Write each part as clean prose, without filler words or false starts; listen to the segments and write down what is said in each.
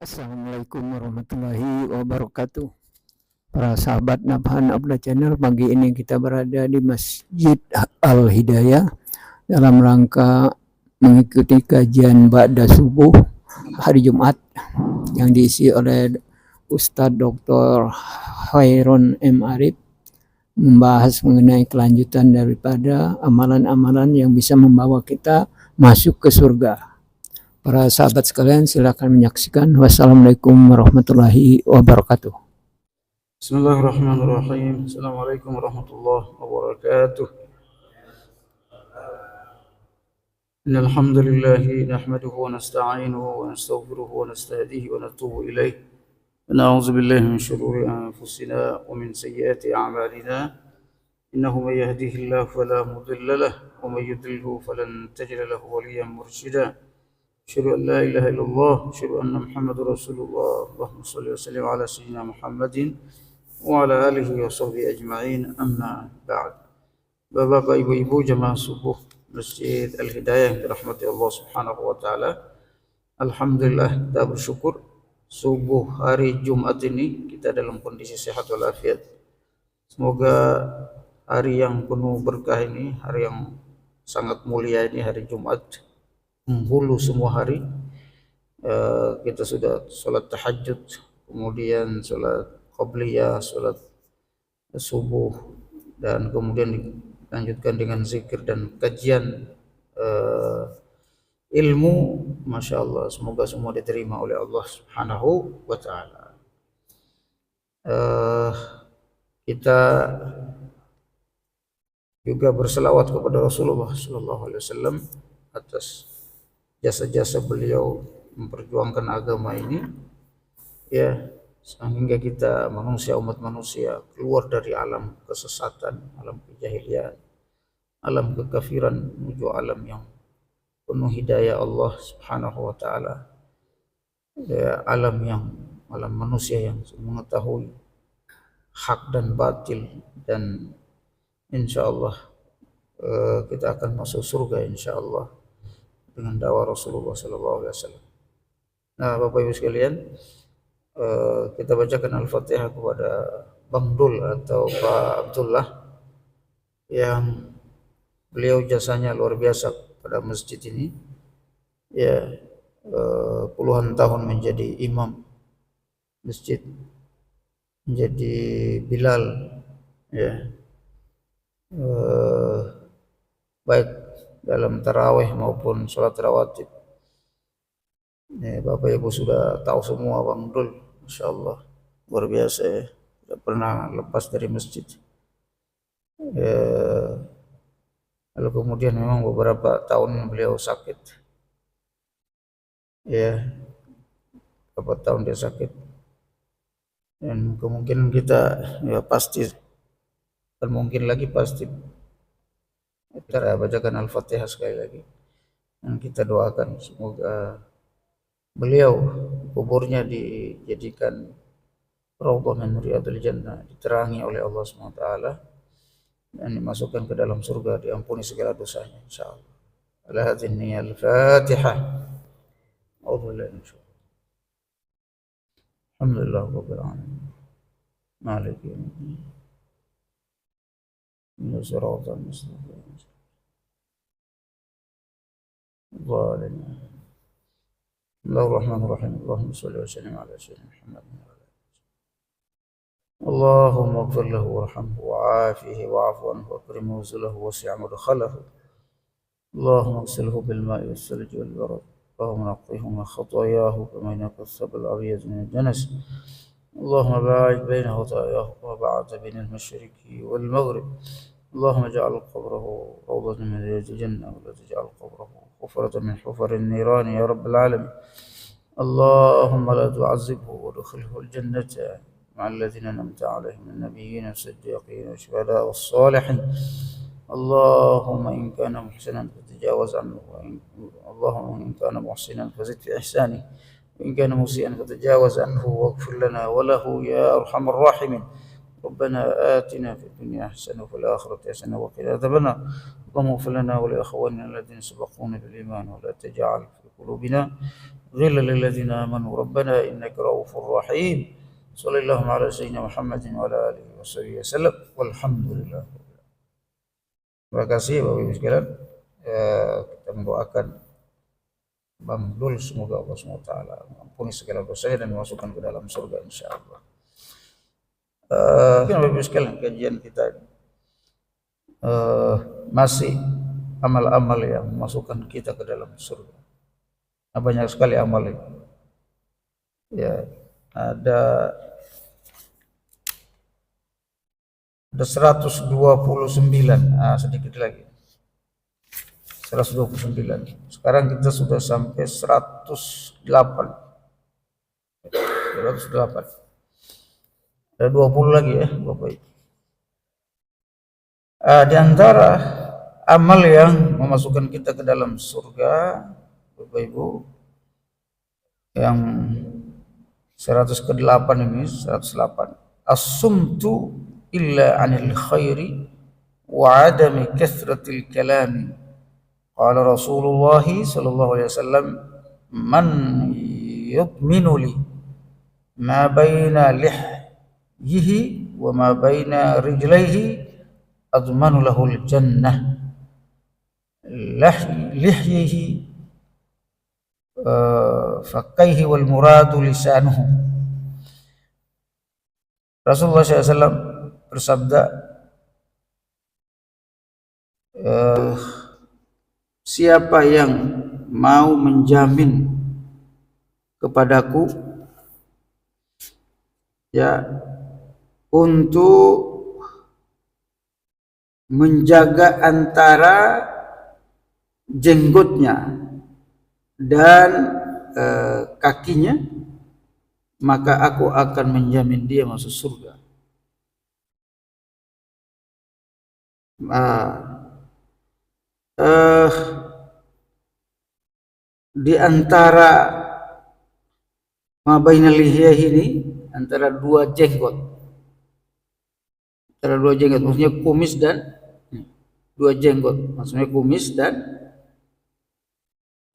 Assalamualaikum warahmatullahi wabarakatuh. Para sahabat Nabhan Abda Channel, pagi ini kita berada di Masjid Al-Hidayah dalam rangka mengikuti kajian Ba'da Subuh hari Jumat yang diisi oleh Ustadz Dr. Khairun M. Arif, membahas mengenai kelanjutan daripada amalan-amalan yang bisa membawa kita masuk ke surga. Para sahabat sekalian, silakan menyaksikan. Wassalamualaikum warahmatullahi wabarakatuh. Bismillahirrahmanirrahim. Assalamualaikum warahmatullahi wabarakatuh. Innal hamdalillah nahmaduhu wa nasta'inuhu wa nastaghfiruhu wa nastahdihi wa natubu ilayh. Wa na'udzu billahi min shururi anfusina wa min sayyiati a'malina. Innahu may yahdihillahu fala mudilla lahu wa may yudlilhu falan tajida lahu waliyyan mursyida. Asyhadu an la ilaha illallah, asyhadu anna Muhammadar Rasulullah. Allahumma shalli wa sallim ala sayyidina Muhammadin wa ala alihi wa sahbihi ajma'in, amma ba'd. Bapak, ibu-ibu, jamaah subuh Masjid Al-Hidayah yang dirahmati Allah Subhanahu wa taala. Alhamdulillah, kita bersyukur subuh hari Jumat ini kita dalam kondisi sehat walafiat. Semoga hari yang penuh berkah ini, hari yang sangat mulia ini, hari Jumat, menghulu semua hari. Kita sudah sholat tahajud, kemudian sholat qabliyah, sholat subuh, dan kemudian dilanjutkan dengan zikir dan kajian ilmu. Masya Allah, semoga semua diterima oleh Allah Subhanahu wa ta'ala. Kita juga berselawat kepada Rasulullah Sallallahu Alaihi Wasallam atas jasa-jasa beliau memperjuangkan agama ini, ya, sehingga kita umat manusia keluar dari alam kesesatan, alam kejahilian, alam kekafiran menuju alam yang penuh hidayah Allah Subhanahu wa taala. Ya, alam manusia yang mengetahui hak dan batil, dan insyaallah kita akan masuk surga insyaallah dengan dakwah Rasulullah sallallahu alaihi wasallam. Nah, Bapak Ibu sekalian, kita bacakan Al-Fatihah kepada Bang Dul atau Pak Abdullah yang beliau jasanya luar biasa pada masjid ini. Ya, puluhan tahun menjadi imam masjid, menjadi Bilal, ya, baik dalam tarawih maupun sholat rawatib. Ya, Bapak Ibu sudah tahu semua Bang Dul, Masya Allah, luar biasa ya, tidak pernah lepas dari masjid. Lalu kemudian memang beberapa tahun beliau sakit, ya, beberapa tahun dia sakit, dan kemungkinan kita, ya, pasti dan mungkin lagi pasti kita bacakan Al-Fatihah sekali lagi, dan kita doakan semoga beliau kuburnya dijadikan raudhah min riyadil jannah, diterangi oleh Allah SWT, dan dimasukkan ke dalam surga, diampuni segala dosanya insyaallah. Ala hadhihi al-Fatihah. Alhamdulillah rabbil alamin. Maliki yaumiddin. Siratal mustaqim. Bismillahirrahmanirrahim. Allahumma shalli wa sallim ala sayyidina Muhammad. اللهم اغفر له وارحمه وعافه واعف عنه واكرم نزله ووسع مدخله. اللهم اغسله بالماء والثلج والبرد. اللهم نقيه من خطاياه كما ينقى الثوب الابيض من الدنس. اللهم باعد بين خطاياه كما بعدت بين المشرق والمغرب. اللهم اجعل قبره روضة من رياض الجنة، ولا تجعل قبره حفرة من حفر النيران يا رب العالمين. اللهم لا تعذبه وادخله الجنة مع الذين أنعمت عليهم من النبيين والصديقين والشهداء والصالحين. اللهم إن كان محسنا فتجاوز عنه، اللهم إن كان محسنا فزد في إحسانه، وإن كان مسيئا فتجاوز عنه واغفر لنا وله يا أرحم الراحمين. ربنا آتنا في الدنيا حسنة وفي الآخرة حسنة وقنا عذاب النار. اللهم اغفر لنا ولإخواننا الذين سبقونا بالإيمان، ولا تجعل في قلوبنا غلا للذين آمنوا ربنا إنك رؤوف رحيم صلى الله على سيدنا محمد وعلى آله وصحبه وسلم والحمد لله. Terima kasih Bapak Ibu sekalian. Kita mendoakan Bang Dul, semoga Allah SWT mengampuni segala dosanya dan memasukkan ke dalam surga insyaallah. Bapak Ibu sekalian, kajian kita masih amal-amal yang memasukkan kita ke dalam surga. Nah, banyak sekali amal ini. Ya, ada 129, sedikit lagi 129. Sekarang kita sudah sampai 108. Ada 20 lagi ya Bapak Ibu. Di antara amal yang memasukkan kita ke dalam surga Bapak Ibu, yang 108 ini, 108, as-sumtu illa anil khairi wa adami kathratil kalami. Qala Rasulullah sallallahu alaihi wasallam, man yudminu li ma baina lihyihi wa ma baina rijlaihi admanu lahul jannah. Lihyihi fakkaihi wal muradu lisanuhu. Rasulullah SAW bersabda, siapa yang mau menjamin kepadaku ya untuk menjaga antara jenggotnya dan kakinya, maka aku akan menjamin dia masuk surga. Di antara mabainal lihyah ini, antara dua jenggot, maksudnya kumis dan dua jenggot, maksudnya kumis dan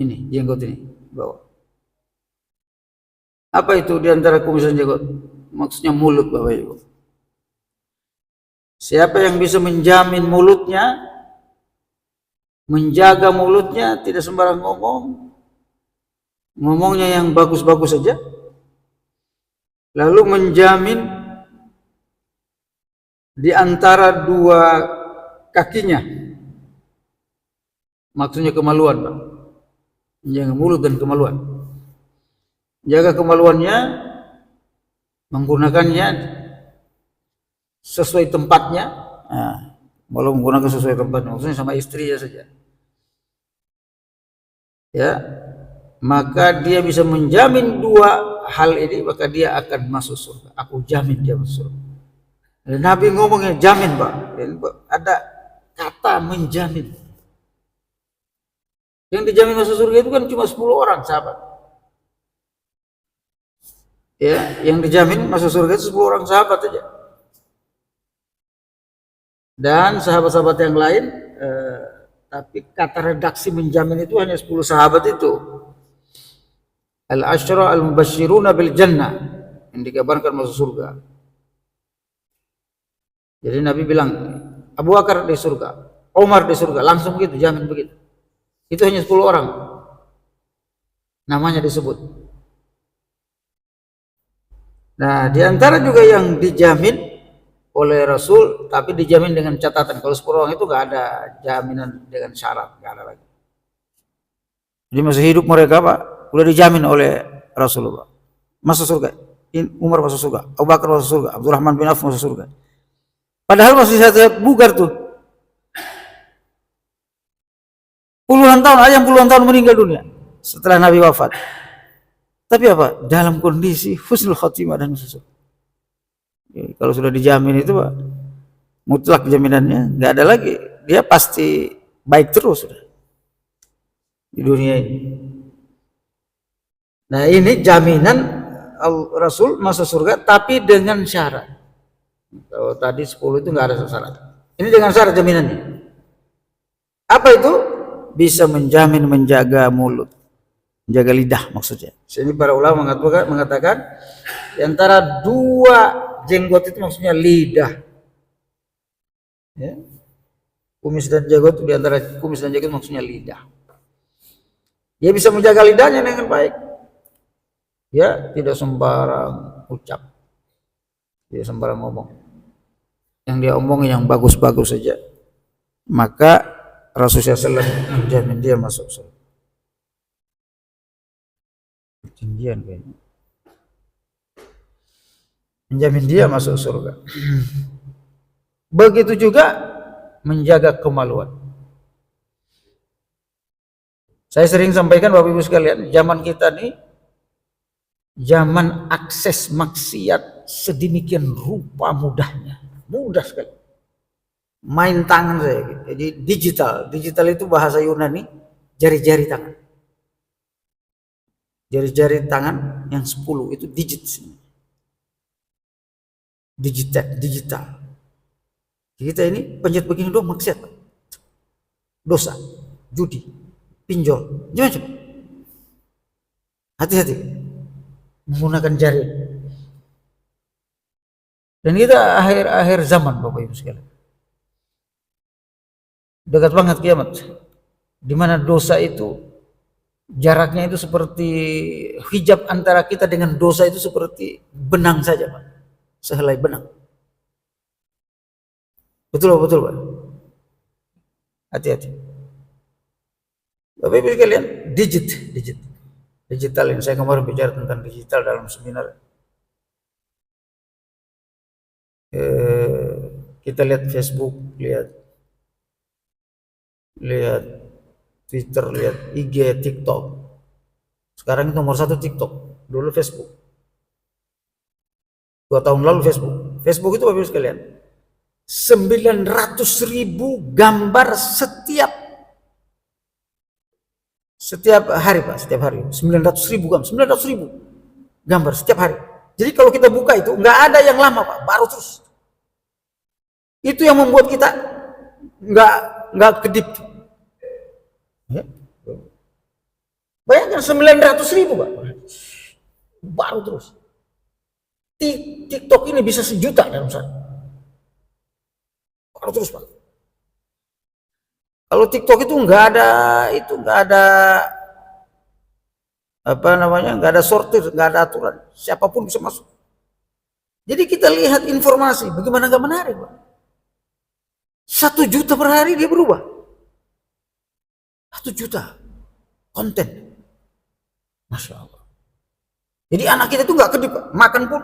ini jenggot ini bawah. Apa itu di antara kumis dan jenggot? Maksudnya mulut Bapak Ibu. Siapa yang bisa menjamin mulutnya, menjaga mulutnya, tidak sembarang ngomongnya yang bagus-bagus saja, lalu menjamin di antara dua kakinya, maksudnya kemaluan Pak, menjaga mulut dan kemaluan, jaga kemaluannya, menggunakannya sesuai tempatnya. Kalau menggunakan sesuai tempatnya, maksudnya sama istrinya saja ya, maka dia bisa menjamin dua hal ini, maka dia akan masuk surga. Aku jamin dia masuk surga. Dan Nabi ngomongnya jamin Pak, ada kata menjamin. Yang dijamin masuk surga itu kan cuma 10 orang sahabat ya, yang dijamin masuk surga itu 10 orang sahabat saja. Dan sahabat-sahabat yang lain, tapi kata redaksi menjamin itu hanya 10 sahabat itu. Al-Ashra al-Mubashshiruna bil Jannah, yang dikabarkan masuk surga. Jadi Nabi bilang, Abu Bakar di surga, Umar di surga, langsung begitu, jamin begitu. Itu hanya 10 orang namanya disebut. Nah, di antara juga yang dijamin oleh Rasul, tapi dijamin dengan catatan. Kalau 10 orang itu nggak ada jaminan dengan syarat, nggak ada lagi. Jadi masih hidup mereka Pak, udah dijamin oleh Rasulullah masuk surga. Umar masuk surga, Abu Bakar masuk surga, Abdurrahman bin Auf masuk surga. Padahal masih sehat bugar tuh. Puluhan tahun meninggal dunia setelah Nabi wafat. Tapi apa? Dalam kondisi husnul khotimah dan masuk surga. Kalau sudah dijamin itu Pak, mutlak jaminannya, nggak ada lagi, dia pasti baik terus sudah di dunia ini. Nah, ini jaminan Rasul masuk surga, tapi dengan syarat. Kalau tadi 10 itu nggak ada syarat, ini dengan syarat jaminannya. Apa itu? Bisa menjamin menjaga mulut, Menjaga lidah maksudnya. Sini para ulama mengatakan di antara dua jenggot itu maksudnya lidah. Ya. Kumis dan jenggot, di antara kumis dan jenggot maksudnya lidah. Dia bisa menjaga lidahnya dengan baik. Ya, tidak sembarang ucap. Tidak sembarang ngomong. Yang dia omongin yang bagus-bagus saja. Maka Rasulullah SAW menjamin dia masuk surga. Ketinggian kayaknya. Menjamin dia masuk surga. Begitu juga menjaga kemaluan. Saya sering sampaikan Bapak Ibu sekalian, zaman kita nih zaman akses maksiat sedemikian rupa mudahnya. Mudah sekali. Main tangan saya gitu. Jadi digital itu bahasa Yunani jari-jari tangan. Jari-jari tangan yang 10 itu digit. Digital. Kita ini penjat begini doang maksiat. Dosa, judi, pinjol, macam-macam. Hati-hati menggunakan jari. Dan kita akhir zaman Bapak Ibu sekalian. Dekat banget kiamat. Di mana dosa itu jaraknya itu seperti hijab antara kita dengan dosa itu seperti benang saja, Pak. Sehelai benang. Betul Pak. Hati-hati. Bapak Ibu sekalian, digital ini saya kemarin bicara tentang digital dalam seminar. Kita lihat Facebook, lihat Twitter, lihat IG, TikTok. Sekarang itu nomor 1 TikTok, dulu Facebook. 2 tahun lalu Facebook itu Bapak Ibu sekalian 900.000 gambar setiap hari Pak, setiap hari 900.000 gambar setiap hari. Jadi kalau kita buka itu nggak ada yang lama Pak, baru terus. Itu yang membuat kita nggak kedip. Ya. Bayangkan 900.000 Pak, baru terus. TikTok ini bisa 1 juta dalam sehari. Baru terus Pak. Kalau TikTok itu nggak ada nggak ada sortir, nggak ada aturan, siapapun bisa masuk. Jadi kita lihat informasi, bagaimana nggak menarik Pak. 1 juta per hari dia berubah. 1 juta konten, Masya Allah. Jadi anak kita itu nggak kedip Pak, makan pun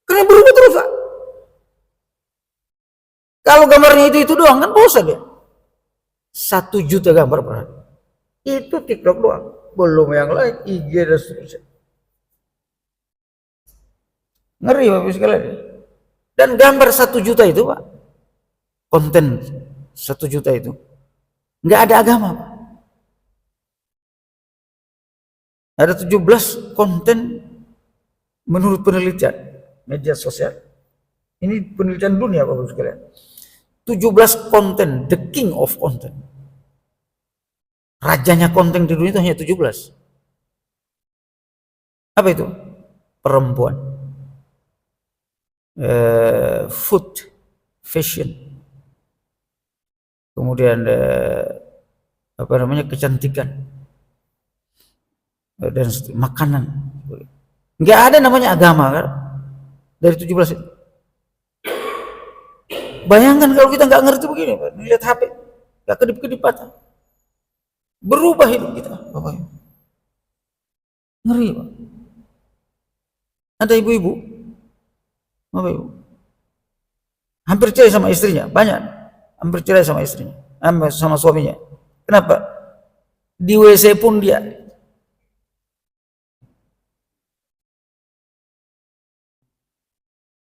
karena berubah terus Pak. Kalau gambarnya itu doang kan bosan dia. 1 juta gambar per hari. Itu TikTok doang. Belum yang lain, IG dan seterusnya. Ngeri Bapak sekalian. Dan gambar 1 juta itu Pak, konten 1 juta itu nggak ada agama Pak. Ada 17 konten menurut penelitian media sosial. Ini penelitian dunia Bapak sekalian. 17 konten, the king of content. Rajanya konten di dunia itu hanya 17. Apa itu? Perempuan, food, fashion, kemudian kecantikan, dan makanan. Nggak ada namanya agama kan? Dari 17 itu. Bayangkan kalau kita nggak ngerti begini, Pak, lihat HP, nggak kedip-kedip patah, berubah hidup kita, Bapak. Ngeri Pak. Ada ibu-ibu, Bapak Ibu, hampir cerai sama istrinya, banyak, hampir cerai sama istrinya, sama suaminya. Kenapa? Di WC pun dia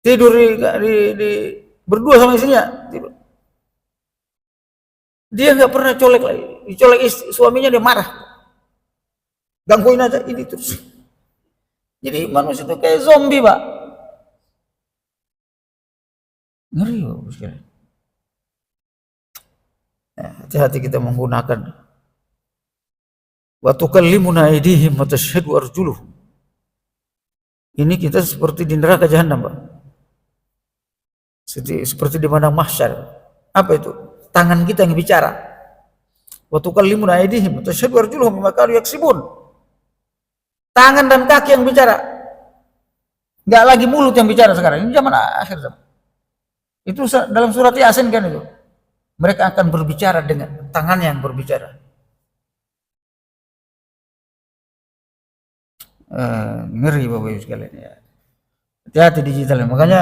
tidur di berdua sama istrinya tidur. Dia nggak pernah colek lagi, dicolek suaminya dia marah, gangguin aja ini terus. Jadi manusia itu kayak zombie Pak. Ngeri Bapak sekalian. Hati-hati kita menggunakan Wa tukallimuna aydihim wa tashhadu arjuluhum. Ini kita seperti di neraka jahanam, Pak. Seperti di padang mahsyar. Apa itu? Tangan kita yang bicara. Wa tukallimuna aydihim wa tashhadu arjuluhum bima kanu yaksibun. Tangan dan kaki yang bicara. Enggak lagi mulut yang bicara sekarang. Ini zaman akhir zaman. Itu dalam surat Yasin kan itu. Mereka akan berbicara dengan tangannya yang berbicara. Ngeri Bapak Ibu sekalian ya. Hati-hati digital. Makanya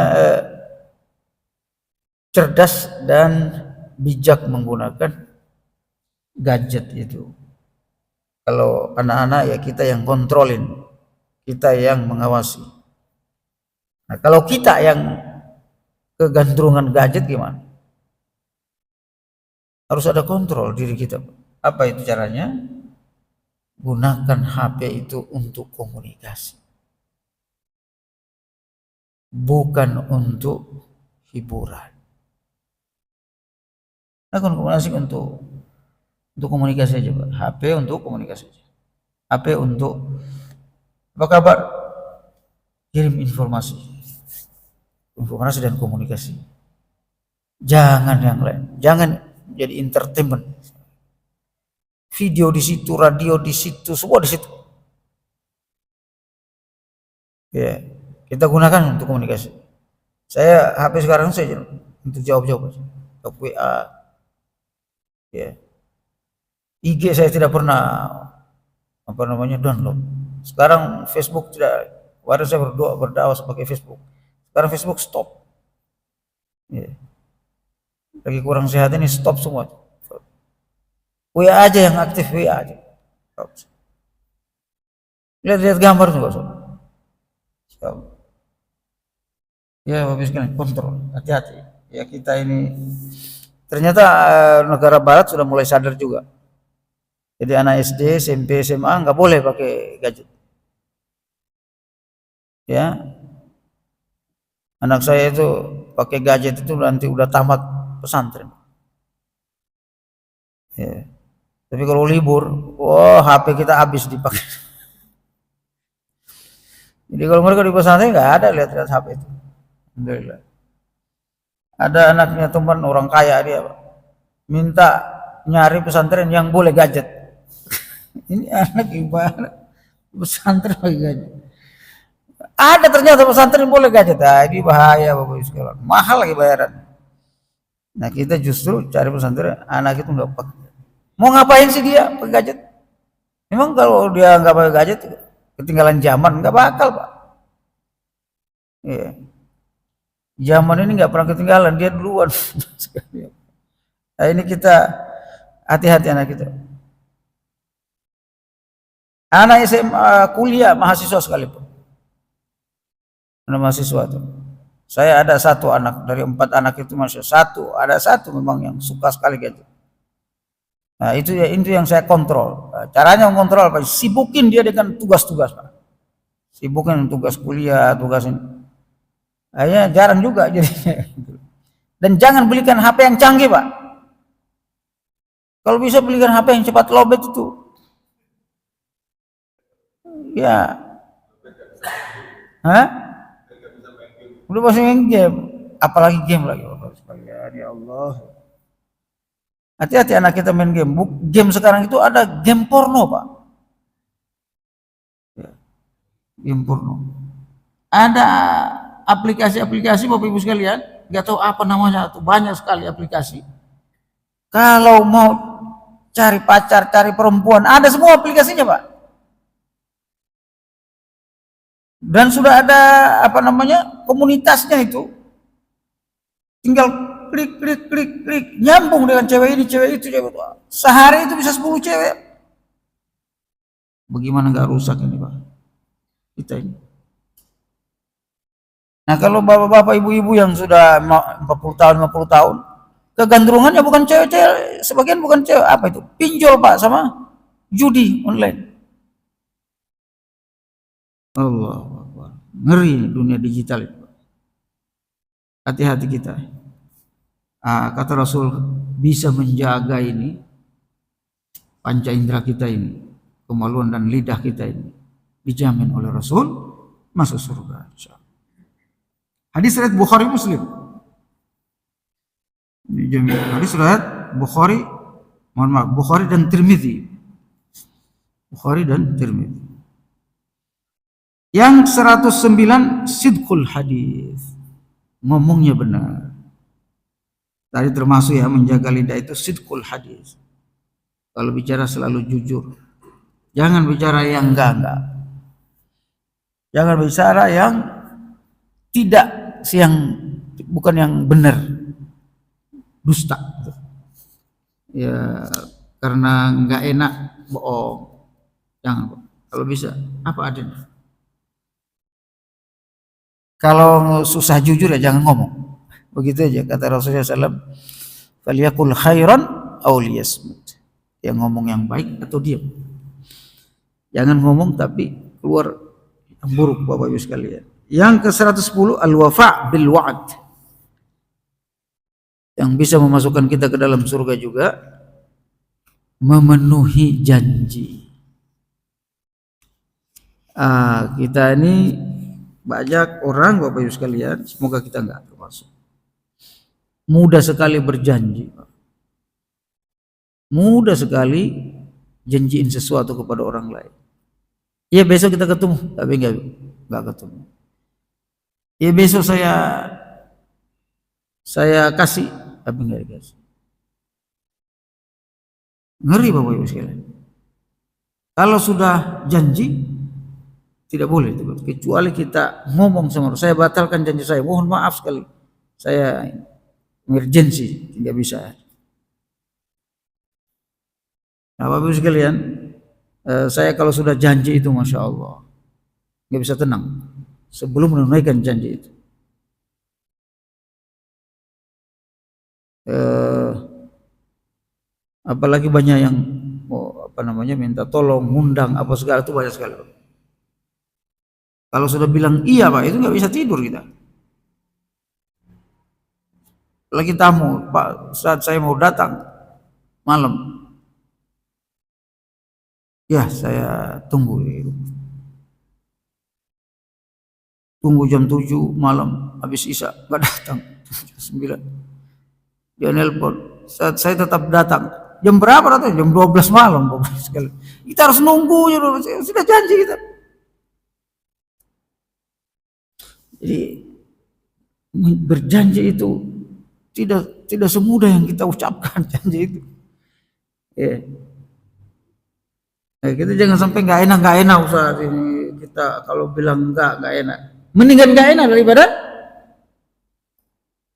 cerdas dan bijak menggunakan gadget itu. Kalau anak-anak ya kita yang kontrolin, kita yang mengawasi. Nah, kalau kita yang kegandrungan gadget gimana? Harus ada kontrol diri kita. Apa itu caranya? Gunakan HP itu untuk komunikasi, bukan untuk hiburan. Akan komunikasi untuk komunikasi aja, Pak. HP untuk komunikasi aja. HP untuk apa kabar? Kirim informasi dan komunikasi. Jangan yang lain. Jangan jadi entertainment. Video di situ, radio di situ, semua di situ. Ya, kita gunakan untuk komunikasi. Saya HP sekarang saya untuk jawab-jawab aja. WA. Ya. IG saya tidak pernah download. Sekarang Facebook tidak. Kemarin saya berdakwah pakai Facebook. Sekarang Facebook stop. Ya. Lagi kurang sehat ini stop semua. WA aja yang aktif, WA aja. Lihat gambar juga, Sob. Ya, Bapak sekalian, kontrol, hati-hati. Ya kita ini ternyata negara barat sudah mulai sadar juga. Jadi anak SD, SMP, SMA nggak boleh pakai gadget. Ya, anak saya itu pakai gadget itu nanti udah tamat pesantren. Ya. Tapi kalau libur, HP kita habis dipakai. Jadi kalau mereka di pesantren nggak ada lihat-lihat HP itu. Alhamdulillah. Ada anaknya teman orang kaya dia, Pak, minta nyari pesantren yang boleh gadget. Ini anak gimana? Pesantren pakai gadget. Ada ternyata pesantren boleh gadget. Ini bahaya Bapak Ibu sekalian. Mahal lagi bayaran. Nah kita justru cari pesantren anak itu nggak pakai. Mau ngapain sih dia pakai gadget? Memang kalau dia nggak pakai gadget ketinggalan zaman, nggak bakal, Pak. Iya. Zaman ini nggak pernah ketinggalan, dia duluan. Nah ini kita hati-hati anak kita. Anak SMA, kuliah, mahasiswa sekalipun. Anak mahasiswa itu. Saya ada satu anak dari 4 anak itu masih ada satu memang yang suka sekali gadget. Nah itu yang saya kontrol. Caranya mengontrol apa? Sibukin dia dengan tugas-tugas, Pak. Sibukin tugas kuliah, tugas ini. Akhirnya jarang juga jadinya. Dan jangan belikan HP yang canggih, Pak. Kalau bisa belikan HP yang cepat lowbat itu. Ya. Hah? Udah masih main game. Apalagi game lagi. Ya Allah. Hati-hati anak kita main game. Game sekarang itu ada game porno, Pak. Ya. Game porno. Ada aplikasi-aplikasi Bapak Ibu sekalian, nggak tahu apa namanya tuh, banyak sekali aplikasi. Kalau mau cari pacar, cari perempuan, ada semua aplikasinya, Pak. Dan sudah ada komunitasnya itu. Tinggal klik, nyambung dengan cewek ini, cewek itu, cewek itu. Sehari itu bisa 10 cewek. Bagaimana nggak rusak ini, Pak? Kita ini. Nah kalau bapak-bapak, ibu-ibu yang sudah 40 tahun, 50 tahun, kegandrungannya bukan cewek-cewek, sebagian bukan cewek, apa itu? Pinjol, Pak, sama judi online. Allah, ngeri dunia digital itu. Hati-hati kita. Kata Rasul bisa menjaga ini panca indera kita ini. kemaluan dan lidah kita ini dijamin oleh Rasul masuk surga. Hadis riwayat Bukhari Muslim. Dijamin. Hadis riwayat Bukhari, mohon maaf, Bukhari dan Tirmidzi. Bukhari dan Tirmidzi. Yang 109 sidqul hadis. Ngomongnya benar. Tadi termasuk ya menjaga lidah itu sidqul hadis. Kalau bicara selalu jujur. Jangan bicara yang enggak. Jangan bicara yang tidak, yang bukan yang benar. Dusta. Ya, karena enggak enak bohong. Jangan. Kalau bisa apa adanya. Kalau susah jujur ya jangan ngomong. Begitu aja kata Rasulullah SAW. Faliyakul khairan aw liyasmut. Yang ngomong yang baik atau diam. Jangan ngomong tapi keluar yang buruk Bapak Ibu sekalian. Yang ke-110 al-wafa' bil wa'd. Yang bisa memasukkan kita ke dalam surga juga memenuhi janji. Kita ini banyak orang Bapak Ibu sekalian, semoga kita enggak termasuk. Mudah sekali berjanji. Mudah sekali janjiin sesuatu kepada orang lain. Ya besok kita ketemu, tapi enggak ketemu. Ya besok saya kasih, tapi enggak dikasih. Ngeri Bapak Ibu sekalian. Kalau sudah janji tidak boleh, kecuali kita ngomong sama orang, saya batalkan janji saya, mohon maaf sekali, saya emergency, tidak bisa. Nah, Bapak Ibu sekalian, saya kalau sudah janji itu Masya Allah nggak bisa tenang sebelum menunaikan janji itu. Apalagi banyak yang minta tolong, ngundang apa segala itu banyak sekali. Kalau sudah bilang iya Pak, itu nggak bisa tidur kita. Lagi tamu, Pak, saat saya mau datang malam, ya saya tunggu jam 7 malam habis isya nggak datang. Jam 9 dia nelpon, saat saya tetap datang. Jam berapa datang? Jam 12 malam Bapak sekali. Kita harus nunggu, sudah janji kita. Jadi berjanji itu tidak semudah yang kita ucapkan janji itu. Ya. Nah, kita jangan sampai nggak enak saat ini kita kalau bilang nggak enak. Mendingan nggak enak daripada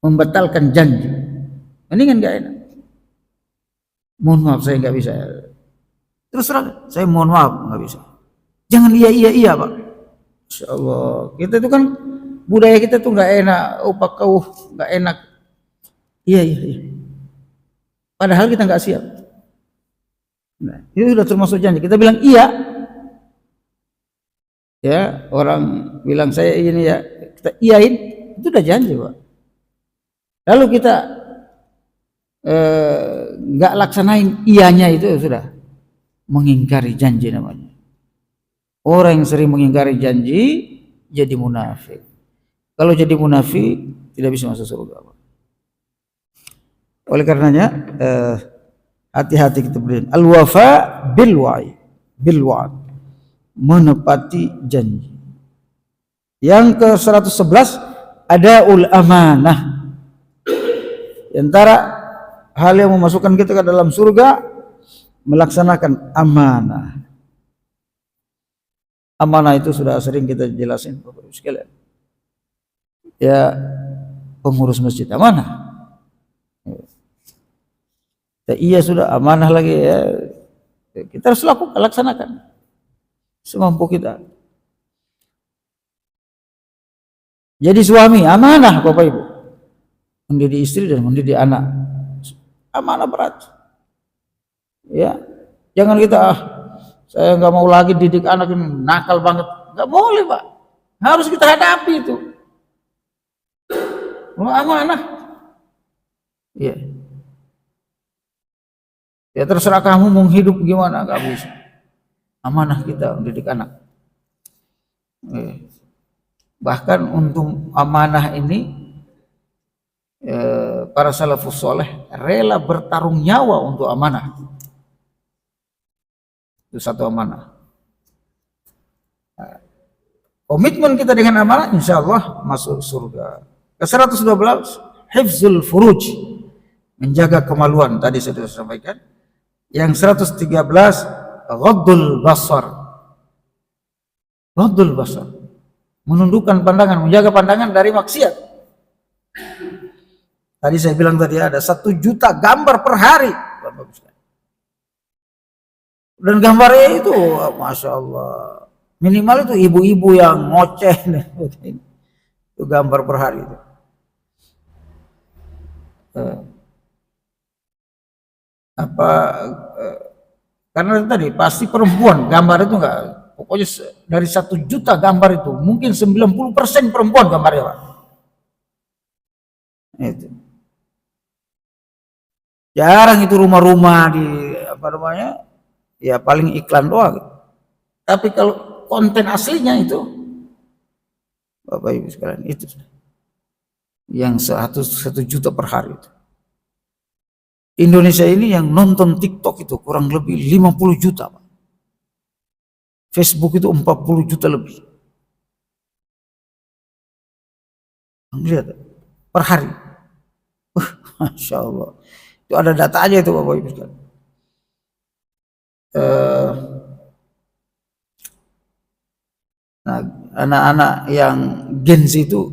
membatalkan janji. Mendingan nggak enak. Mohon maaf saya nggak bisa. Terus terang, saya mohon maaf nggak bisa. Jangan iya Pak. Insya Allah kita itu kan budaya kita tuh nggak enak, nggak enak. Iya. Padahal kita nggak siap. Nah, itu sudah termasuk janji. Kita bilang iya. Ya, orang bilang saya ini ya, kita iyain, itu udah janji Pak. Lalu kita nggak laksanain iyanya itu sudah mengingkari janji namanya. Orang yang sering mengingkari janji jadi munafik. Kalau jadi munafik tidak bisa masuk surga. Oleh karenanya hati-hati kita berikan al-wafa bil wa'd, menepati janji. Yang ke-111 adaul amanah. Di antara hal yang memasukkan kita ke dalam surga melaksanakan amanah. Amanah itu sudah sering kita jelasin Bapak Ibu sekalian. Ya, pengurus masjid amanah. Ya, iya sudah amanah lagi ya. Kita harus laksanakan semampu kita. Jadi suami amanah Bapak Ibu. Mendidik istri dan mendidik anak. Amanah berat. Ya, jangan kita saya nggak mau lagi didik anak ini nakal banget. Nggak boleh Pak. Harus kita hadapi itu. Amanah. Ya. Ya terserah kamu mau hidup gimana, nggak bisa. amanah kita mendidik anak. Bahkan untuk amanah ini para salafus soleh rela bertarung nyawa untuk amanah. Itu satu amanah. Komitmen kita dengan amanah, insya Allah masuk surga. Ke-112, hifzul furuj, menjaga kemaluan. Tadi saya sudah sampaikan. Yang 113, ghaddul basar. Ghaddul basar, menundukkan pandangan, menjaga pandangan dari maksiat. Tadi saya bilang tadi ada 1 juta gambar per hari. Dan gambarnya itu, masya Allah, minimal itu ibu-ibu yang ngoceh, itu gambar per hari itu. Karena tadi pasti perempuan, gambar itu enggak, pokoknya dari 1 juta gambar itu mungkin 90% perempuan gambarnya, Pak. Itu. Jarang itu rumah-rumah di apa namanya? Ya paling iklan doang. Tapi kalau konten aslinya itu, Bapak Ibu sekalian, itu yang 1 juta per hari itu. Indonesia ini yang nonton TikTok itu kurang lebih 50 juta, Pak. Facebook itu 40 juta lebih. Lihat per hari. Masya Allah. Itu ada datanya itu, Bapak Ibu sekalian. Nah, anak-anak yang Gen Z itu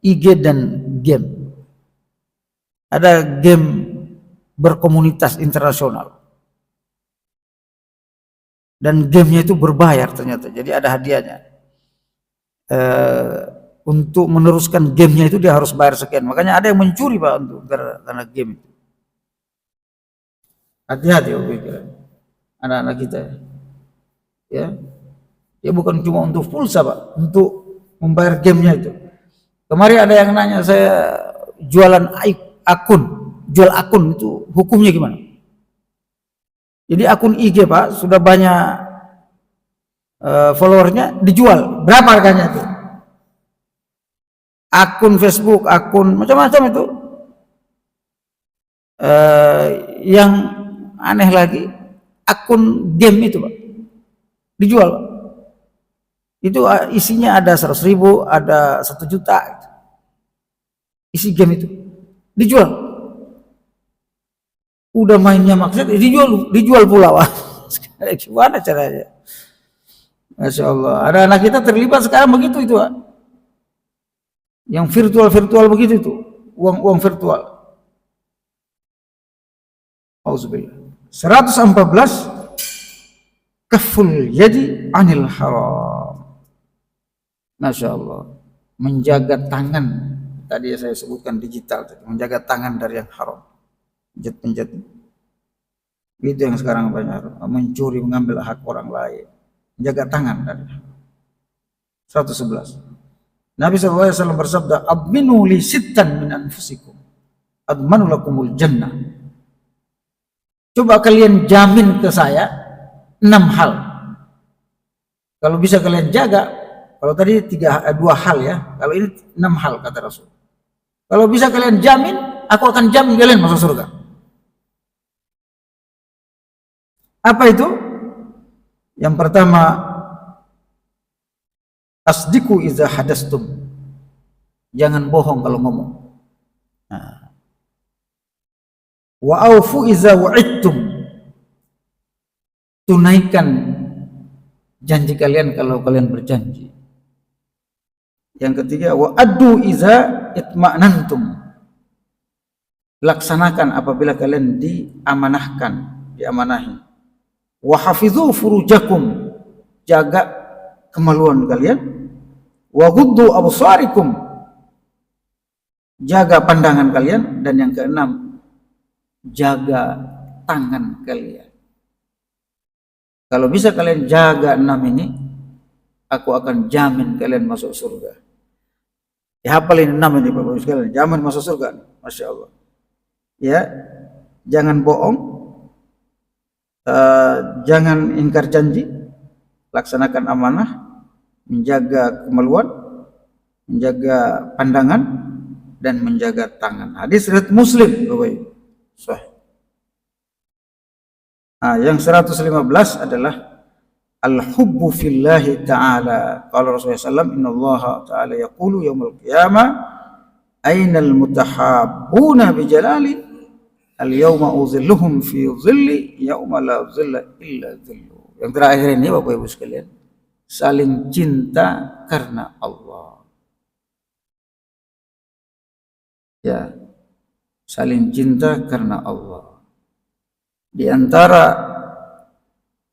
IG dan game. Ada game berkomunitas internasional. Dan gamenya itu berbayar ternyata. Jadi ada hadiahnya. Untuk meneruskan gamenya itu dia harus bayar sekian. Makanya ada yang mencuri, Pak, untuk karena game itu. Hati-hati anak-anak kita. Ya. Ya bukan cuma untuk pulsa, Pak, untuk membayar gamenya itu. Kemarin ada yang nanya saya jualan jual akun itu hukumnya gimana? Jadi akun IG, Pak, sudah banyak followernya, dijual. Berapa harganya itu? Akun Facebook, akun macam-macam itu. Yang aneh lagi, akun game itu, Pak, dijual, Pak. Itu isinya ada 100.000, ada 1 juta. Isi game itu dijual. Udah mainnya maksud dijual pula, Pak. Gimana caranya? Masya Allah. Ada anak kita terlibat sekarang begitu itu, Pak. Yang virtual begitu itu, uang virtual. Auzubillah. 114, kaful yadi anil haram. Masya Allah. Menjaga tangan. Tadi saya sebutkan digital, menjaga tangan dari yang haram. Penjat. Itu yang sekarang banyak, mencuri, mengambil hak orang lain. Menjaga tangan dari 111. Nabi SAW bersabda, "Adminu li sittan min anfusikum, admanu lakumul jannah." Coba kalian jamin ke saya 6 hal. Kalau bisa kalian jaga, kalau tadi 2 hal ya, kalau ini 6 hal kata Rasul. Kalau bisa kalian jamin, aku akan jamin kalian masuk surga. Apa itu? Yang pertama, asdiku iza hadastum. Jangan bohong kalau ngomong. Nah. Wa aufu iza wa'idtum. Tunaikan janji kalian kalau kalian berjanji. Yang ketiga, wa addu iza itma'nantum. Laksanakan apabila kalian diamanahi. Wa hafizu furujakum. Jaga kemaluan kalian. Wa ghuddu absarikum. Jaga pandangan kalian. Dan yang keenam, jaga tangan kalian. Kalau bisa kalian jaga 6 ini, aku akan jamin kalian masuk surga. Ya, hafalin 6 ini Bapak Ibu sekalian, jamin masuk surga. Masya Allah. Ya, jangan bohong, Jangan ingkar janji, laksanakan amanah, menjaga kemaluan, menjaga pandangan, dan menjaga tangan. Hadis riwayat Muslim, Bapak Ibu. Sahih. Yang 115 adalah al-hubbu fillahi ta'ala. Qala Rasulullah SAW, innallaha ta'ala yaqulu yaumil qiyamah, ainal mutahabbuna bijalali, al-yawma uzilluhum fi zilli, yawma la zilla illa zillu. Yang terakhir ini Bapak Ibu sekalian, saling cinta karena Allah. Ya, saling cinta karena Allah. Di antara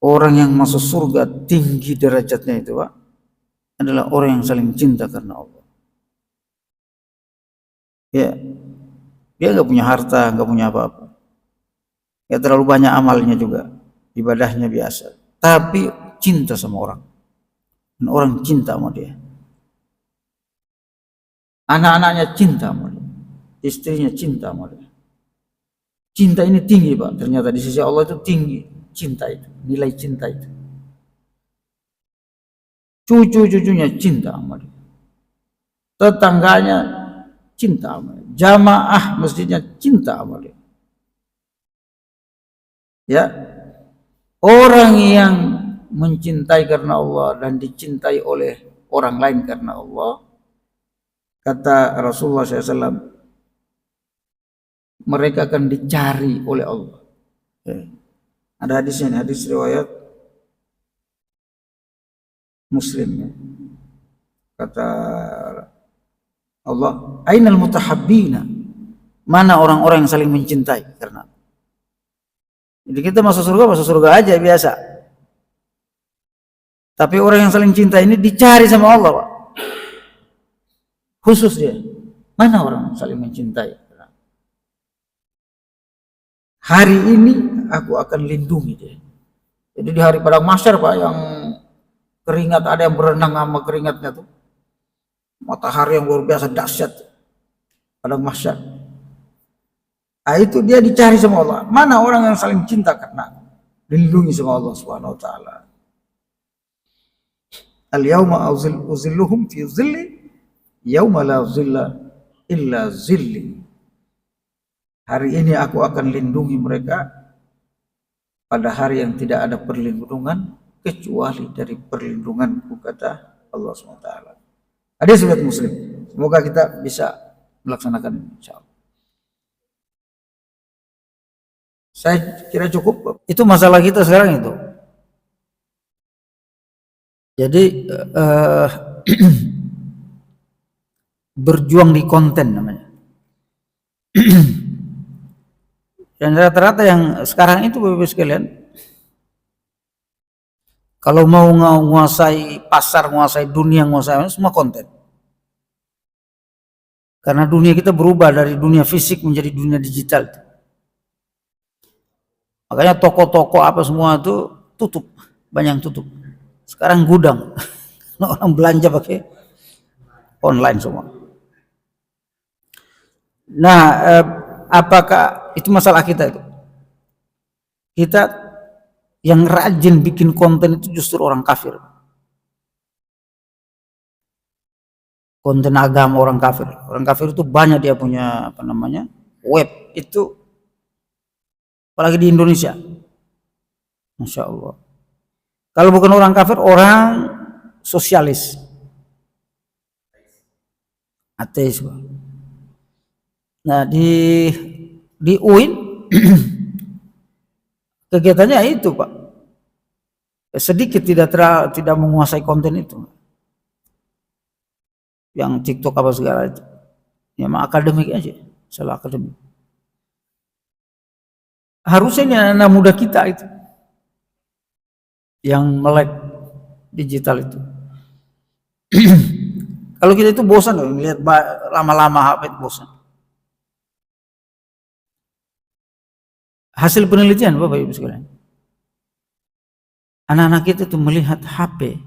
orang yang masuk surga tinggi derajatnya itu, Pak, adalah orang yang saling cinta karena Allah. Ya, dia nggak punya harta, nggak punya apa-apa, nggak terlalu banyak amalnya juga, ibadahnya biasa, tapi cinta sama orang, dan orang cinta sama dia. Anak-anaknya cinta sama dia, istrinya cinta sama dia. Cinta ini tinggi, Pak. Ternyata di sisi Allah itu tinggi cinta itu, nilai cinta itu. Cucu-cucunya cinta sama dia, tetangganya cinta sama dia, jamaah masjidnya cinta sama dia. Ya, orang yang mencintai karena Allah dan dicintai oleh orang lain karena Allah, kata Rasulullah SAW, mereka akan dicari oleh Allah. Ada hadisnya, hadis riwayat Muslim. Kata Allah, ainal mutahabbina, mana orang-orang yang saling mencintai karena. Jadi kita masuk surga aja biasa. Tapi orang yang saling cinta ini dicari sama Allah, Pak. Khusus dia. Mana orang saling mencintai? Hari ini aku akan lindungi dia. Jadi di hari padang mahsyar, Pak, yang keringat, ada yang berenang sama keringatnya tuh. Matahari yang luar biasa dahsyat. Padang mahsyar. Itu dia dicari sama Allah. Mana orang yang saling cinta karena dilindungi sama Allah Subhanahu wa taala. Al-yawma uzilluhum fi zilli yauma la zilla illa zilli. Hari ini aku akan lindungi mereka pada hari yang tidak ada perlindungan kecuali dari perlindunganku, kata Allah SWT. Hadis riwayat Muslim. Semoga kita bisa melaksanakan insyaallah. Saya kira cukup. Itu masalah kita sekarang itu. Jadi berjuang di konten namanya. Dan rata-rata yang sekarang itu Bapak sekalian, kalau mau menguasai pasar, menguasai dunia, menguasai semua konten. Karena dunia kita berubah dari dunia fisik menjadi dunia digital. Makanya toko-toko apa semua itu tutup, banyak yang tutup. Sekarang gudang, orang belanja pakai online semua. Nah, apakah itu masalah kita itu? Kita yang rajin bikin konten itu justru orang kafir. Konten agama orang kafir. Orang kafir itu banyak dia punya web itu, apalagi di Indonesia. Masya Allah. Kalau bukan orang kafir, orang sosialis, ateis. Nah di UIN kegiatannya itu, Pak. Sedikit tidak menguasai konten itu. Yang TikTok apa segala itu. Ya mah akademik aja, salah akademik. Harusnya ini anak muda kita itu yang melek digital itu. Kalau kita itu bosan loh melihat lama-lama HP itu bosan. Hasil penelitian Bapak Ibu sekalian, anak-anak kita itu melihat HP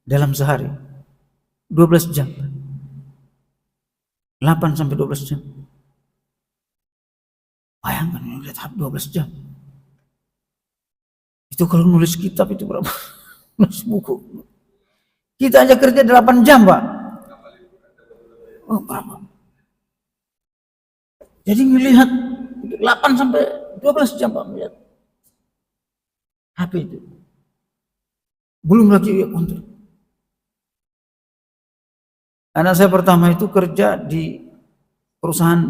dalam sehari 12 jam, 8 sampai 12 jam. Bayangkan melihat HP 12 jam. Itu kalau nulis kitab itu berapa? Nulis buku. Kita aja kerja 8 jam, Pak. Oh, berapa? Jadi melihat 8 sampai 12 jam Pak melihat HP itu. Belum lagi konten. Anak saya pertama itu kerja di perusahaan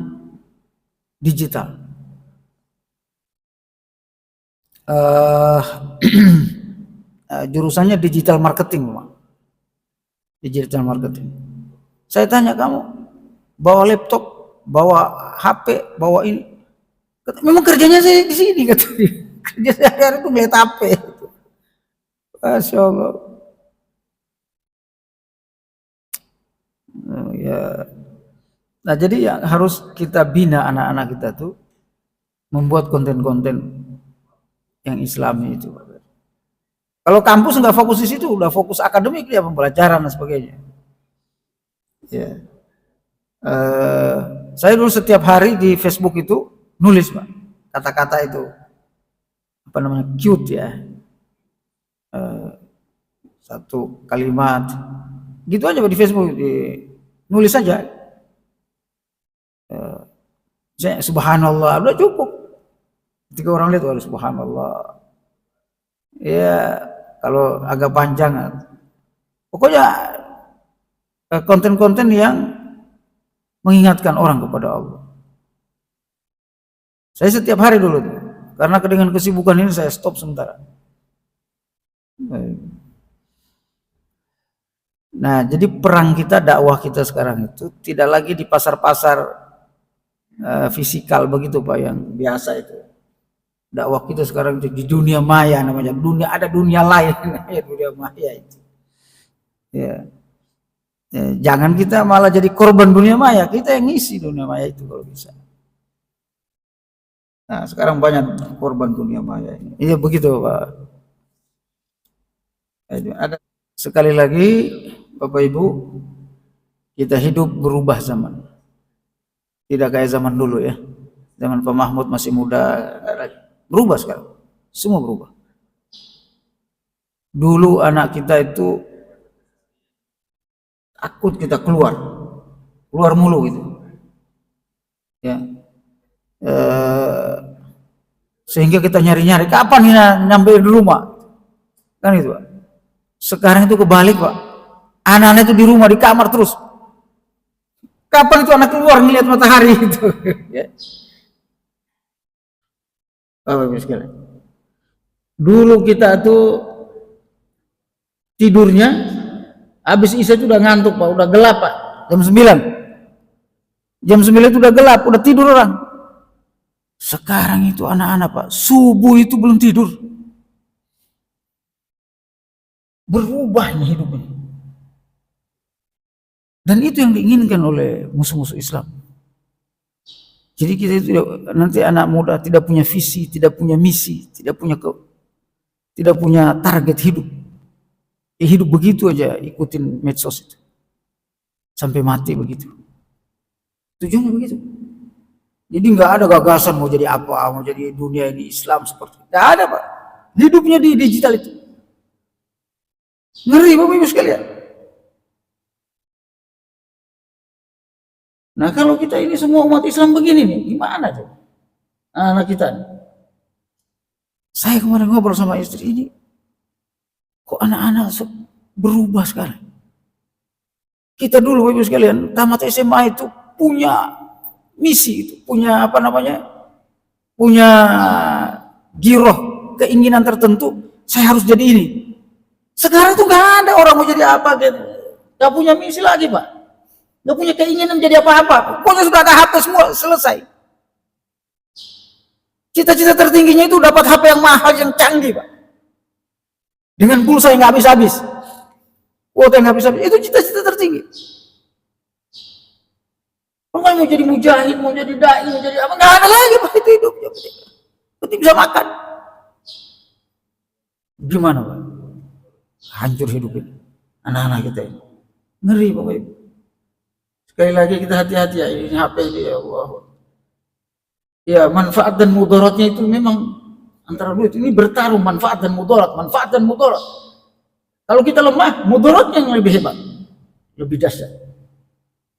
digital. Jurusannya digital marketing, Pak. Digital marketing. Saya tanya, kamu bawa laptop, bawa HP, bawa ini? Memang kerjanya saya di sini, katanya. Kerja saya itu melihat HP. Masya Allah. Ya. Nah, jadi yang harus kita bina anak-anak kita tuh membuat konten-konten yang Islami itu. Kalau kampus nggak fokus di situ, udah fokus akademik ya, pembelajaran dan sebagainya. Ya. Saya dulu setiap hari di Facebook itu nulis, Pak, kata-kata itu apa namanya, cute ya, satu kalimat gitu aja Pak, di Facebook nulis aja. Saya subhanallah udah cukup. Ketika orang lihat, waduh subhanallah. Ya kalau agak panjang, pokoknya konten-konten yang mengingatkan orang kepada Allah. Saya setiap hari dulu tuh, karena dengan kesibukan ini saya stop sementara. Nah, jadi perang kita, dakwah kita sekarang itu tidak lagi di pasar-pasar fisikal begitu Pak, yang biasa itu. Dakwah kita sekarang itu di dunia maya namanya. Ada dunia lain namanya dunia maya itu. Ya. Jangan kita malah jadi korban dunia maya, kita yang ngisi dunia maya itu kalau bisa. Nah, sekarang banyak korban dunia maya ini. Iya begitu Pak. Ada sekali lagi Bapak Ibu, kita hidup berubah zaman. Tidak kayak zaman dulu ya. Zaman Pak Mahmud masih muda, berubah sekarang. Semua berubah. Dulu anak kita itu takut kita keluar mulu gitu. Ya. Sehingga kita nyari-nyari kapan ini nyampe di rumah. Kan itu Pak. Sekarang itu kebalik Pak. Anak-anak itu di rumah, di kamar terus. Kapan itu anak keluar ngelihat matahari itu? Ya. Bapak-Ibu sekalian. Dulu kita tuh tidurnya habis Isya itu udah ngantuk Pak, udah gelap Pak. Jam 9. Jam 9 itu udah gelap, udah tidur orang. Sekarang itu anak-anak Pak, subuh itu belum tidur. Berubah nih hidupnya. Dan itu yang diinginkan oleh musuh-musuh Islam. Jadi kita itu nanti anak muda tidak punya visi, tidak punya misi, tidak punya target hidup. Ya, hidup begitu aja, ikutin medsos itu. Sampai mati begitu. Tujuannya begitu. Jadi nggak ada gagasan mau jadi apa, mau jadi dunia ini Islam seperti itu. Nggak ada Pak. Hidupnya di digital itu. Ngeri Bapak Ibu sekalian. Nah kalau kita ini semua umat Islam begini nih, gimana tuh anak kita nih? Saya kemarin ngobrol sama istri ini, kok anak-anak berubah sekarang. Kita dulu Bapak Ibu sekalian, tamat SMA itu punya misi, itu punya apa namanya, punya giroh, keinginan tertentu, saya harus jadi ini. Sekarang tuh nggak ada orang mau jadi apa, nggak punya misi lagi Pak. Gak punya keinginan jadi apa-apa. Pokoknya sudah ada HP semua, selesai. Cita-cita tertingginya itu dapat HP yang mahal, yang canggih Pak. Dengan pulsa yang gak habis-habis. Kuota yang habis-habis. Itu cita-cita tertinggi. Pokoknya mau jadi mujahid, mau jadi da'i, mau jadi apa, gak ada lagi Pak itu hidupnya. Penting bisa makan. Gimana Pak? Hancur hidup ini. Anak-anak kita ini. Ngeri Bapak Ibu. Sekali lagi kita hati-hati ya, ini HP ini ya Allah. Ya manfaat dan mudaratnya itu memang antara duit ini bertarung manfaat dan mudarat, manfaat dan mudarat. Kalau kita lemah, mudarat yang lebih hebat, lebih dahsyat.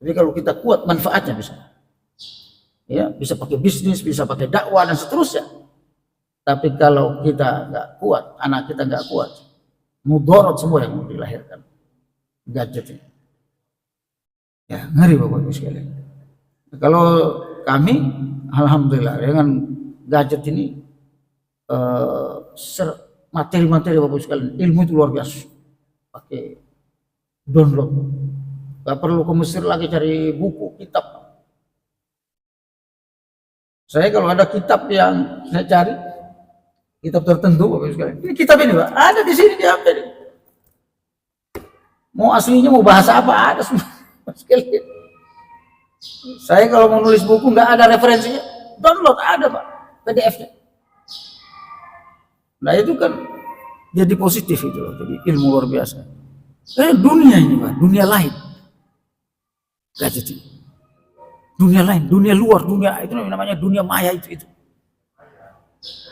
Jadi kalau kita kuat, manfaatnya bisa. Ya, bisa pakai bisnis, bisa pakai dakwah dan seterusnya. Tapi kalau kita nggak kuat, anak kita nggak kuat, mudarat semua yang dilahirkan. Gadget ini. Ya, ngeri Bapak Ibu sekalian. Kalau kami, alhamdulillah dengan gadget ini materi-materi Bapak Ibu sekalian, ilmu itu luar biasa. Pakai download. Gak perlu ke Mesir lagi cari buku, kitab. Saya kalau ada kitab yang saya cari, kitab tertentu Bapak Ibu sekalian. Ini kitab ini Pak, ada di sini di HP ini. Mau aslinya mau bahasa apa ada semua. Sekalian. Saya kalau mau nulis buku nggak ada referensinya, download ada Pak, PDF-nya. Nah itu kan jadi positif itu loh, jadi ilmu luar biasa. Dunia ini Pak, dunia lain. Gadget ini. Dunia lain, dunia luar, dunia itu namanya dunia maya itu.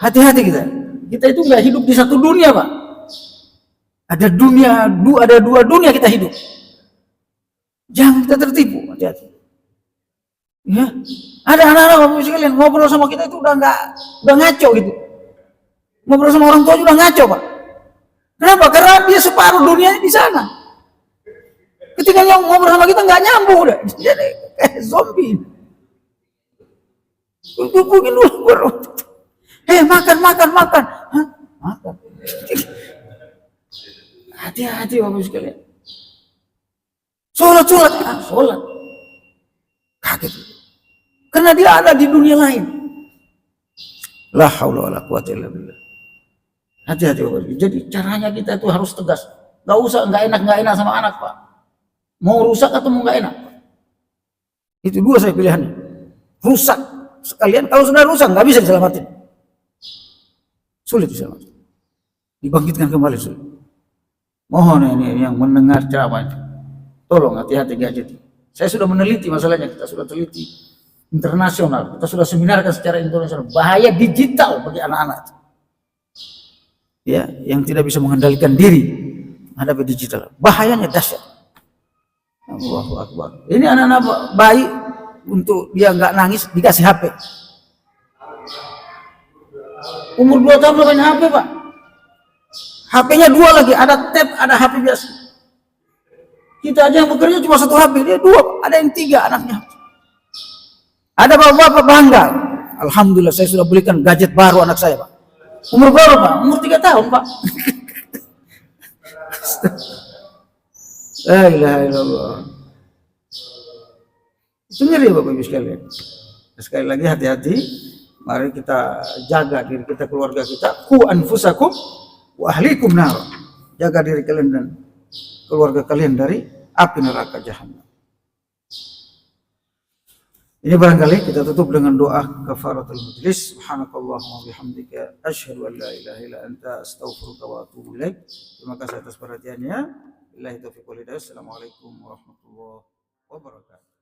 Hati-hati kita. Kita itu nggak hidup di satu dunia Pak. Ada dua dunia kita hidup. Jangan kita tertipu, hati-hati. Ya, ada anak-anak Bapak sekalian ngobrol sama kita itu udah ngaco gitu. Ngobrol sama orang tua juga ngaco Pak. Kenapa? Karena dia separuh dunianya di sana. Ketika ngobrol sama kita nggak nyambung udah, jadi kayak zombie. Hubungin dulu baru. Makan. Hah? Makan. Hati-hati Bapak sekalian. Sholat. Kaget. Karena dia ada di dunia lain. La haula wala quwwata illa billah. Hati-hati Bapak. Jadi caranya kita itu harus tegas. Nggak enak sama anak Pak. Mau rusak atau mau nggak enak. Itu dua saya pilihannya. Rusak sekalian. Kalau sudah rusak nggak bisa diselamatin. Sulit diselamatkan. Dibangkitkan kembali sulit. Mohon ini yang mendengar ceramah itu, tolong hati-hati gadget. Saya sudah meneliti masalahnya, kita sudah teliti internasional, kita sudah seminarkan secara internasional bahaya digital bagi anak-anak. Ya, yang tidak bisa mengendalikan diri menghadapi digital, bahayanya dahsyat. Allahu Akbar. Ini anak-anak bayi untuk dia nggak nangis dikasih HP. Umur 2 tahun udah main HP Pak. HP-nya 2 lagi, ada tab, ada HP biasa. Kita aja yang bekerja cuma 1 HP, dia 2, ada yang 3 anaknya. Ada bapak-bapak bangga. Alhamdulillah saya sudah belikan gadget baru anak saya Pak. Umur berapa Pak? Umur 3 tahun Pak. La ilaha illallah. Itu ngeri Bapak Ibu sekalian. Sekali lagi hati-hati. Mari kita jaga diri kita, keluarga kita. Qu anfusakum wa ahlikum nar. Jaga diri kalian dan keluarga kalian dari api neraka jahanam. Ini barangkali kita tutup dengan doa kafaratul majlis. Subhanakallahumma bihamdika asyhadu an la ilaha illa anta astaghfiruka wa atubu ilaik. Terima kasih atas perhatiannya. Billahi taufiq wal hidayah. Assalamualaikum warahmatullahi wabarakatuh.